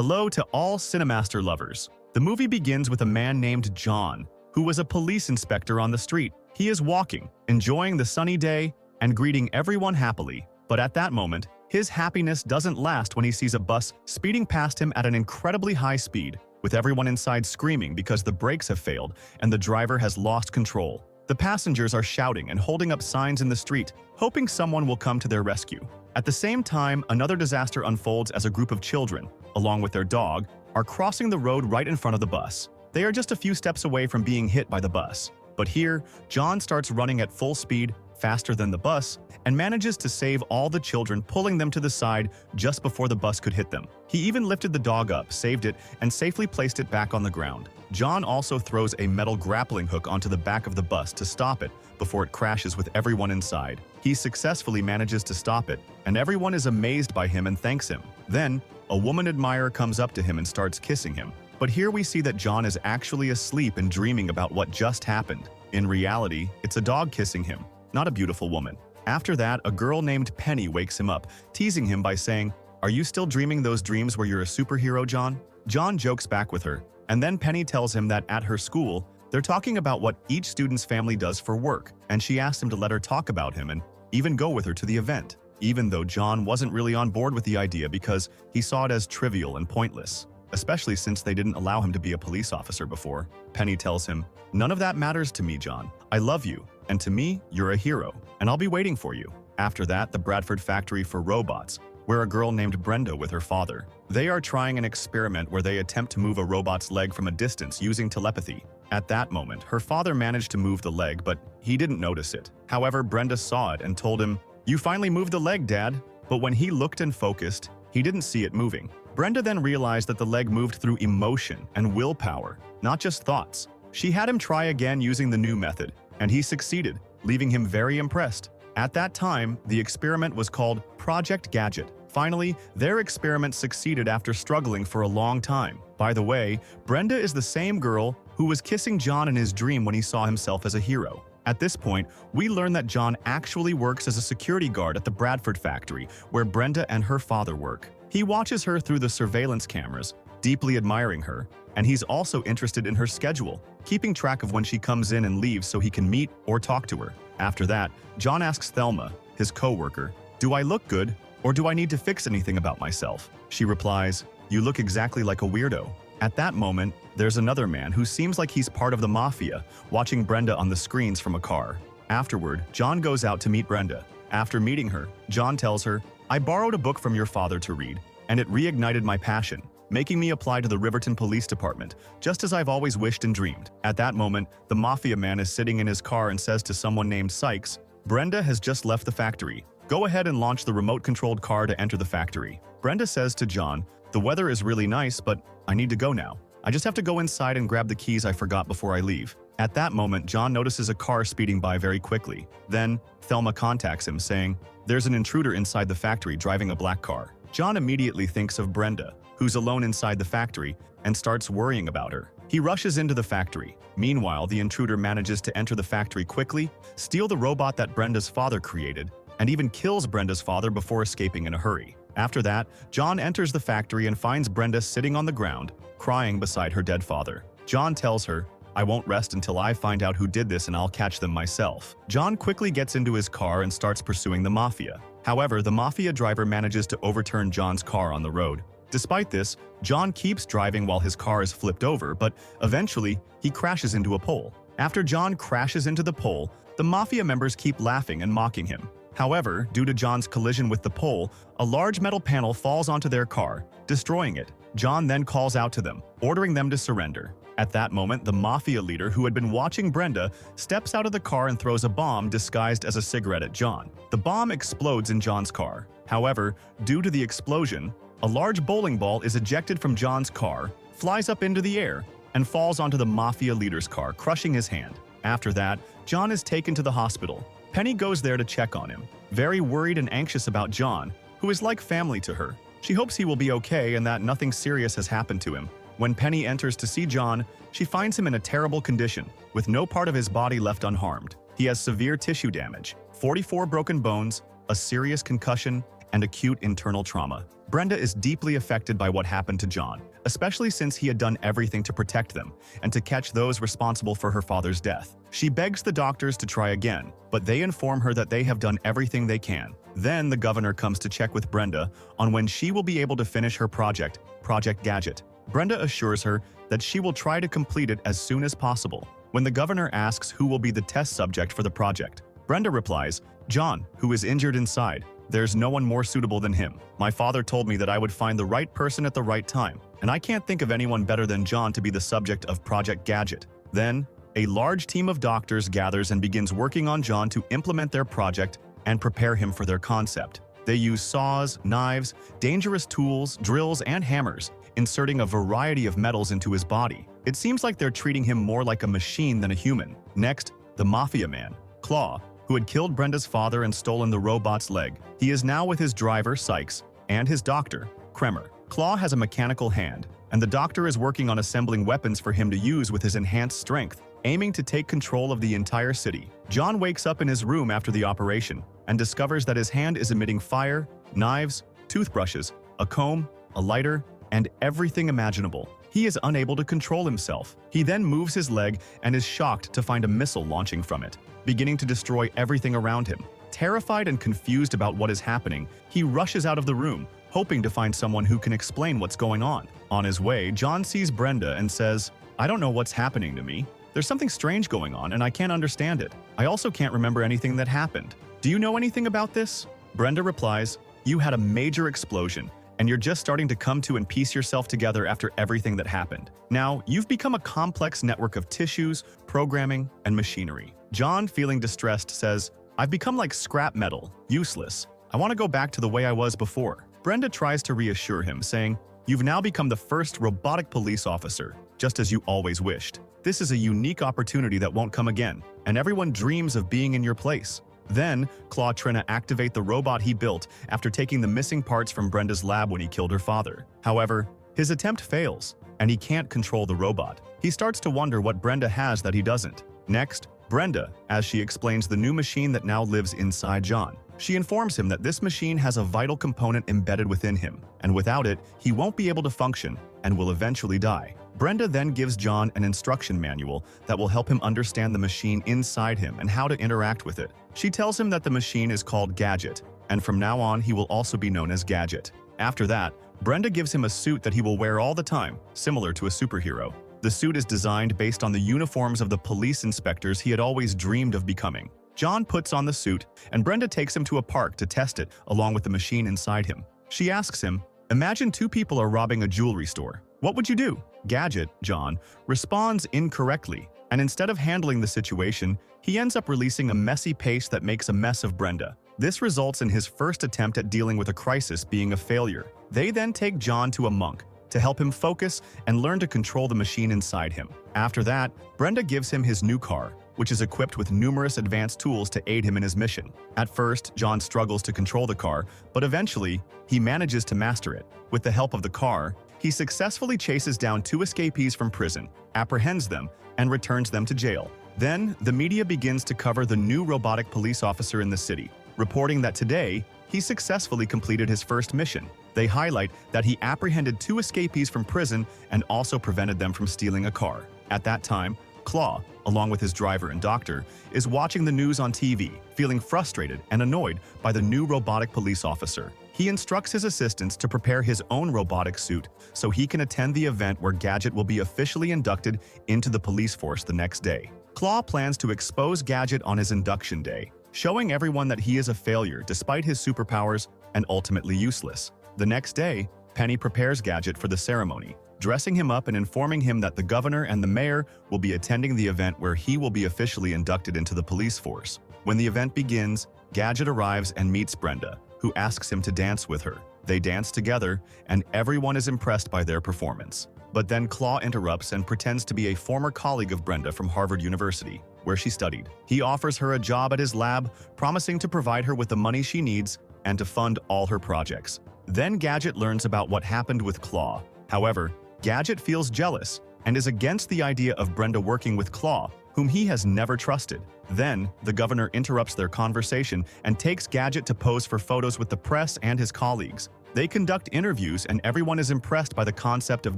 Hello to all Cinemaster lovers. The movie begins with a man named John, who was a police inspector on the street. He is walking, enjoying the sunny day, and greeting everyone happily. But at that moment, his happiness doesn't last when he sees a bus speeding past him at an incredibly high speed, with everyone inside screaming because the brakes have failed and the driver has lost control. The passengers are shouting and holding up signs in the street, hoping someone will come to their rescue. At the same time, another disaster unfolds as a group of children, along with their dog, are crossing the road right in front of the bus. They are just a few steps away from being hit by the bus. But here, John starts running at full speed, faster than the bus, and manages to save all the children, pulling them to the side just before the bus could hit them. He even lifted the dog up, saved it, and safely placed it back on the ground. John also throws a metal grappling hook onto the back of the bus to stop it before it crashes with everyone inside. He successfully manages to stop it, and everyone is amazed by him and thanks him. Then, a woman admirer comes up to him and starts kissing him. But here we see that John is actually asleep and dreaming about what just happened. In reality, it's a dog kissing him, not a beautiful woman. After that, a girl named Penny wakes him up, teasing him by saying, "Are you still dreaming those dreams where you're a superhero, John?" John jokes back with her, and then Penny tells him that at her school, they're talking about what each student's family does for work, and she asks him to let her talk about him and even go with her to the event, even though John wasn't really on board with the idea because he saw it as trivial and pointless, especially since they didn't allow him to be a police officer before. Penny tells him, "None of that matters to me, John. I love you, and to me, you're a hero, and I'll be waiting for you." After that, the Bradford factory for robots, where a girl named Brenda with her father. They are trying an experiment where they attempt to move a robot's leg from a distance using telepathy. At that moment, her father managed to move the leg, but he didn't notice it. However, Brenda saw it and told him, "You finally moved the leg, Dad." But when he looked and focused, he didn't see it moving. Brenda then realized that the leg moved through emotion and willpower, not just thoughts. She had him try again using the new method, and he succeeded, leaving him very impressed. At that time, the experiment was called Project Gadget. Finally, their experiment succeeded after struggling for a long time. By the way, Brenda is the same girl who was kissing John in his dream when he saw himself as a hero. At this point, we learn that John actually works as a security guard at the Bradford factory, where Brenda and her father work. He watches her through the surveillance cameras, deeply admiring her, and he's also interested in her schedule, keeping track of when she comes in and leaves so he can meet or talk to her. After that, John asks Thelma, his co-worker, "Do I look good, or do I need to fix anything about myself?" She replies, "You look exactly like a weirdo." At that moment, there's another man who seems like he's part of the mafia, watching Brenda on the screens from a car. Afterward, John goes out to meet Brenda. After meeting her, John tells her, "I borrowed a book from your father to read, and it reignited my passion, making me apply to the Riverton Police Department, just as I've always wished and dreamed." At that moment, the mafia man is sitting in his car and says to someone named Sykes, "Brenda has just left the factory. Go ahead and launch the remote-controlled car to enter the factory." Brenda says to John, "The weather is really nice, but I need to go now. I just have to go inside and grab the keys I forgot before I leave." At that moment, John notices a car speeding by very quickly. Then, Thelma contacts him, saying, "There's an intruder inside the factory driving a black car." John immediately thinks of Brenda, who's alone inside the factory, and starts worrying about her. He rushes into the factory. Meanwhile, the intruder manages to enter the factory quickly, steal the robot that Brenda's father created, and even kills Brenda's father before escaping in a hurry. After that, John enters the factory and finds Brenda sitting on the ground, crying beside her dead father. John tells her, "I won't rest until I find out who did this and I'll catch them myself." John quickly gets into his car and starts pursuing the mafia. However, the mafia driver manages to overturn John's car on the road. Despite this, John keeps driving while his car is flipped over, but eventually, he crashes into a pole. After John crashes into the pole, the mafia members keep laughing and mocking him. However, due to John's collision with the pole, a large metal panel falls onto their car, destroying it. John then calls out to them, ordering them to surrender. At that moment, the mafia leader who had been watching Brenda steps out of the car and throws a bomb disguised as a cigarette at John. The bomb explodes in John's car. However, due to the explosion, a large bowling ball is ejected from John's car, flies up into the air, and falls onto the mafia leader's car, crushing his hand. After that, John is taken to the hospital. Penny goes there to check on him, very worried and anxious about John, who is like family to her. She hopes he will be okay and that nothing serious has happened to him. When Penny enters to see John, she finds him in a terrible condition, with no part of his body left unharmed. He has severe tissue damage, 44 broken bones, a serious concussion, and acute internal trauma. Brenda is deeply affected by what happened to John, especially since he had done everything to protect them and to catch those responsible for her father's death. She begs the doctors to try again, but they inform her that they have done everything they can. Then the governor comes to check with Brenda on when she will be able to finish her project, Project Gadget. Brenda assures her that she will try to complete it as soon as possible. When the governor asks who will be the test subject for the project, Brenda replies, "John, who is injured inside. There's no one more suitable than him. My father told me that I would find the right person at the right time, and I can't think of anyone better than John to be the subject of Project Gadget." Then, a large team of doctors gathers and begins working on John to implement their project and prepare him for their concept. They use saws, knives, dangerous tools, drills, and hammers, inserting a variety of metals into his body. It seems like they're treating him more like a machine than a human. Next, the mafia man, Claw, who had killed Brenda's father and stolen the robot's leg. He is now with his driver, Sykes, and his doctor, Kremer. Claw has a mechanical hand, and the doctor is working on assembling weapons for him to use with his enhanced strength, aiming to take control of the entire city. John wakes up in his room after the operation and discovers that his hand is emitting fire, knives, toothbrushes, a comb, a lighter, and everything imaginable. He is unable to control himself. He then moves his leg and is shocked to find a missile launching from it, beginning to destroy everything around him. Terrified and confused about what is happening, he rushes out of the room, hoping to find someone who can explain what's going on. On his way, John sees Brenda and says, "I don't know what's happening to me. There's something strange going on and I can't understand it. I also can't remember anything that happened. Do you know anything about this?" Brenda replies, "You had a major explosion, and you're just starting to come to and piece yourself together after everything that happened. Now, you've become a complex network of tissues, programming, and machinery." John, feeling distressed, says, "I've become like scrap metal, useless. I want to go back to the way I was before." Brenda tries to reassure him, saying, "You've now become the first robotic police officer, just as you always wished. This is a unique opportunity that won't come again, and everyone dreams of being in your place." Then, Claw Trina activate the robot he built after taking the missing parts from Brenda's lab when he killed her father. However, his attempt fails, and he can't control the robot. He starts to wonder what Brenda has that he doesn't. Next, Brenda, as she explains the new machine that now lives inside John. She informs him that this machine has a vital component embedded within him, and without it, he won't be able to function and will eventually die. Brenda then gives John an instruction manual that will help him understand the machine inside him and how to interact with it. She tells him that the machine is called Gadget, and from now on he will also be known as Gadget. After that, Brenda gives him a suit that he will wear all the time, similar to a superhero. The suit is designed based on the uniforms of the police inspectors he had always dreamed of becoming. John puts on the suit, and Brenda takes him to a park to test it along with the machine inside him. She asks him, "Imagine two people are robbing a jewelry store. What would you do?" Gadget, John, responds incorrectly, and instead of handling the situation, he ends up releasing a messy paste that makes a mess of Brenda. This results in his first attempt at dealing with a crisis being a failure. They then take John to a monk to help him focus and learn to control the machine inside him. After that, Brenda gives him his new car, which is equipped with numerous advanced tools to aid him in his mission. At first, John struggles to control the car, but eventually, he manages to master it. With the help of the car, he successfully chases down two escapees from prison, apprehends them, and returns them to jail. Then, the media begins to cover the new robotic police officer in the city, reporting that today, he successfully completed his first mission. They highlight that he apprehended two escapees from prison and also prevented them from stealing a car. At that time, Claw, along with his driver and doctor, is watching the news on TV, feeling frustrated and annoyed by the new robotic police officer. He instructs his assistants to prepare his own robotic suit so he can attend the event where Gadget will be officially inducted into the police force the next day. Claw plans to expose Gadget on his induction day, showing everyone that he is a failure despite his superpowers and ultimately useless. The next day, Penny prepares Gadget for the ceremony, dressing him up and informing him that the governor and the mayor will be attending the event where he will be officially inducted into the police force. When the event begins, Gadget arrives and meets Brenda, who asks him to dance with her. They dance together, and everyone is impressed by their performance. But then Claw interrupts and pretends to be a former colleague of Brenda from Harvard University, where she studied. He offers her a job at his lab, promising to provide her with the money she needs and to fund all her projects. Then Gadget learns about what happened with Claw. However, Gadget feels jealous and is against the idea of Brenda working with Claw, whom he has never trusted. Then, the governor interrupts their conversation and takes Gadget to pose for photos with the press and his colleagues. They conduct interviews and everyone is impressed by the concept of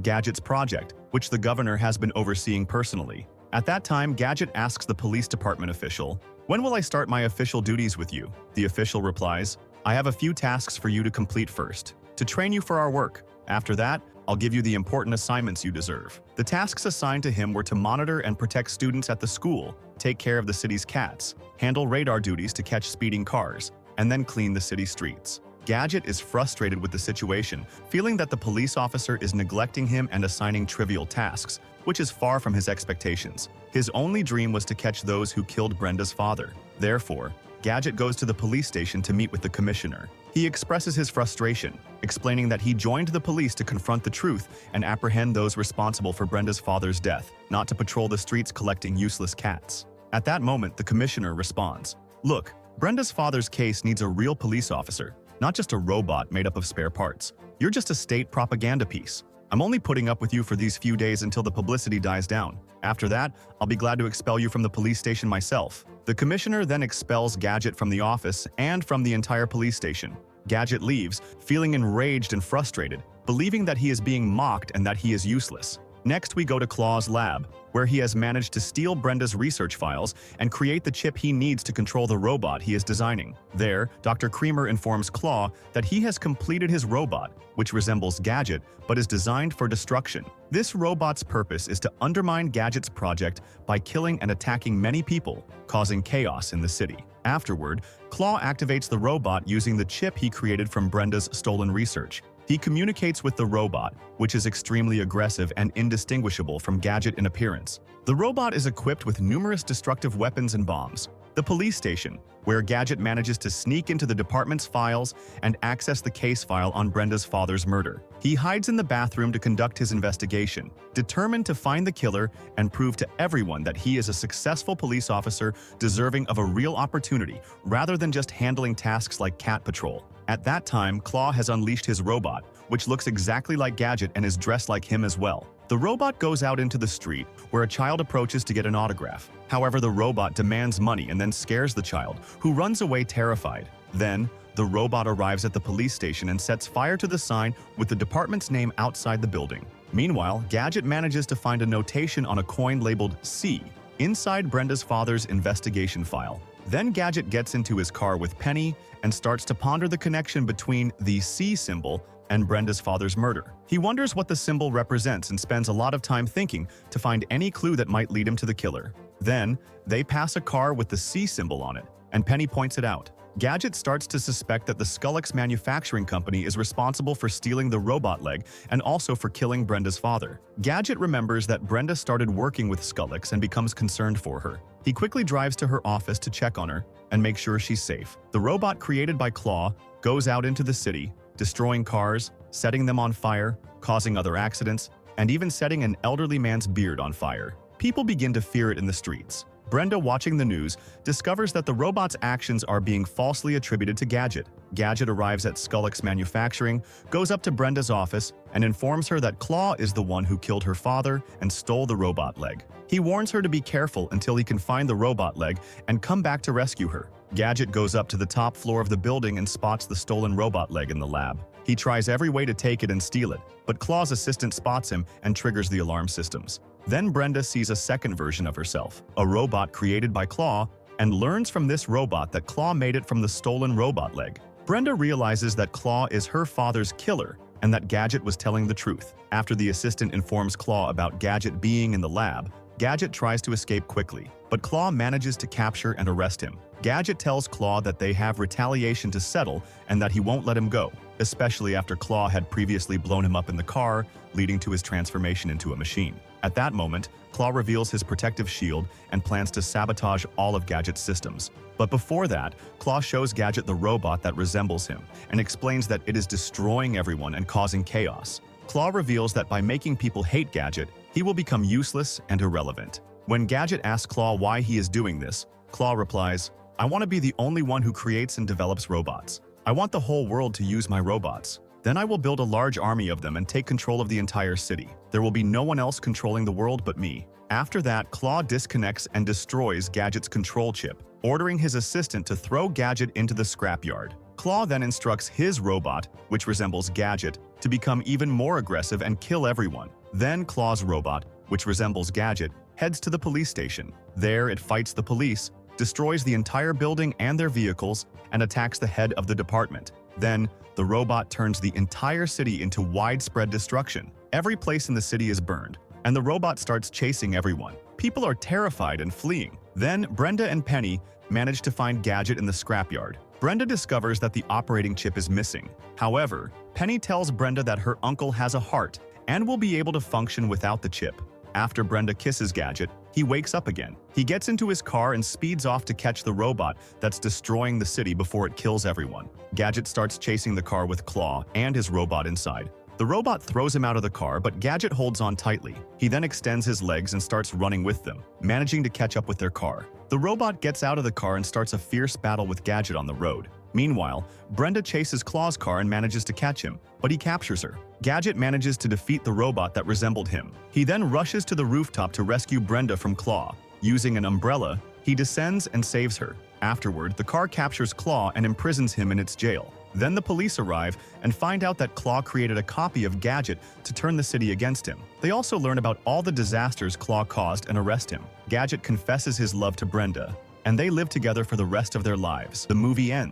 Gadget's project, which the governor has been overseeing personally. At that time, Gadget asks the police department official, "When will I start my official duties with you?" The official replies, "I have a few tasks for you to complete first, to train you for our work. After that, I'll give you the important assignments you deserve." The tasks assigned to him were to monitor and protect students at the school, take care of the city's cats, handle radar duties to catch speeding cars, and then clean the city streets. Gadget is frustrated with the situation, feeling that the police officer is neglecting him and assigning trivial tasks, which is far from his expectations. His only dream was to catch those who killed Brenda's father. Therefore, Gadget goes to the police station to meet with the commissioner. He expresses his frustration, explaining that he joined the police to confront the truth and apprehend those responsible for Brenda's father's death, not to patrol the streets collecting useless cats. At that moment, the commissioner responds, "Look, Brenda's father's case needs a real police officer, not just a robot made up of spare parts. You're just a state propaganda piece. I'm only putting up with you for these few days until the publicity dies down. After that, I'll be glad to expel you from the police station myself." The commissioner then expels Gadget from the office and from the entire police station. Gadget leaves, feeling enraged and frustrated, believing that he is being mocked and that he is useless. Next, we go to Claw's lab, where he has managed to steal Brenda's research files and create the chip he needs to control the robot he is designing. There, Dr. Creamer informs Claw that he has completed his robot, which resembles Gadget but is designed for destruction. This robot's purpose is to undermine Gadget's project by killing and attacking many people, causing chaos in the city. Afterward, Claw activates the robot using the chip he created from Brenda's stolen research. He communicates with the robot, which is extremely aggressive and indistinguishable from Gadget in appearance. The robot is equipped with numerous destructive weapons and bombs. The police station, where Gadget manages to sneak into the department's files and access the case file on Brenda's father's murder. He hides in the bathroom to conduct his investigation, determined to find the killer and prove to everyone that he is a successful police officer deserving of a real opportunity rather than just handling tasks like cat patrol. At that time, Claw has unleashed his robot, which looks exactly like Gadget and is dressed like him as well. The robot goes out into the street, where a child approaches to get an autograph. However, the robot demands money and then scares the child, who runs away terrified. Then, the robot arrives at the police station and sets fire to the sign with the department's name outside the building. Meanwhile, Gadget manages to find a notation on a coin labeled C inside Brenda's father's investigation file. Then Gadget gets into his car with Penny and starts to ponder the connection between the C symbol and Brenda's father's murder. He wonders what the symbol represents and spends a lot of time thinking to find any clue that might lead him to the killer. Then, they pass a car with the C symbol on it, and Penny points it out. Gadget starts to suspect that the Skullex manufacturing company is responsible for stealing the robot leg and also for killing Brenda's father. Gadget remembers that Brenda started working with Skullex and becomes concerned for her. He quickly drives to her office to check on her and make sure she's safe. The robot created by Claw goes out into the city, destroying cars, setting them on fire, causing other accidents, and even setting an elderly man's beard on fire. People begin to fear it in the streets. Brenda, watching the news, discovers that the robot's actions are being falsely attributed to Gadget. Gadget arrives at Skullex Manufacturing, goes up to Brenda's office, and informs her that Claw is the one who killed her father and stole the robot leg. He warns her to be careful until he can find the robot leg and come back to rescue her. Gadget goes up to the top floor of the building and spots the stolen robot leg in the lab. He tries every way to take it and steal it, but Claw's assistant spots him and triggers the alarm systems. Then Brenda sees a second version of herself, a robot created by Claw, and learns from this robot that Claw made it from the stolen robot leg. Brenda realizes that Claw is her father's killer and that Gadget was telling the truth. After the assistant informs Claw about Gadget being in the lab, Gadget tries to escape quickly, but Claw manages to capture and arrest him. Gadget tells Claw that they have retaliation to settle and that he won't let him go, especially after Claw had previously blown him up in the car, leading to his transformation into a machine. At that moment, Claw reveals his protective shield and plans to sabotage all of Gadget's systems. But before that, Claw shows Gadget the robot that resembles him and explains that it is destroying everyone and causing chaos. Claw reveals that by making people hate Gadget, he will become useless and irrelevant. When Gadget asks Claw why he is doing this, Claw replies, "I want to be the only one who creates and develops robots. I want the whole world to use my robots. Then I will build a large army of them and take control of the entire city. There will be no one else controlling the world but me." After that, Claw disconnects and destroys Gadget's control chip, ordering his assistant to throw Gadget into the scrapyard. Claw then instructs his robot, which resembles Gadget, to become even more aggressive and kill everyone. Then Claw's robot, which resembles Gadget, heads to the police station. There it fights the police, destroys the entire building and their vehicles, and attacks the head of the department. Then, the robot turns the entire city into widespread destruction. Every place in the city is burned, and the robot starts chasing everyone. People are terrified and fleeing. Then, Brenda and Penny manage to find Gadget in the scrapyard. Brenda discovers that the operating chip is missing. However, Penny tells Brenda that her uncle has a heart and will be able to function without the chip. After Brenda kisses Gadget, he wakes up again. He gets into his car and speeds off to catch the robot that's destroying the city before it kills everyone. Gadget starts chasing the car with Claw and his robot inside. The robot throws him out of the car, but Gadget holds on tightly. He then extends his legs and starts running with them, managing to catch up with their car. The robot gets out of the car and starts a fierce battle with Gadget on the road. Meanwhile, Brenda chases Claw's car and manages to catch him, but he captures her. Gadget manages to defeat the robot that resembled him. He then rushes to the rooftop to rescue Brenda from Claw. Using an umbrella, he descends and saves her. Afterward, the car captures Claw and imprisons him in its jail. Then the police arrive and find out that Claw created a copy of Gadget to turn the city against him. They also learn about all the disasters Claw caused and arrest him. Gadget confesses his love to Brenda, and they live together for the rest of their lives. The movie ends.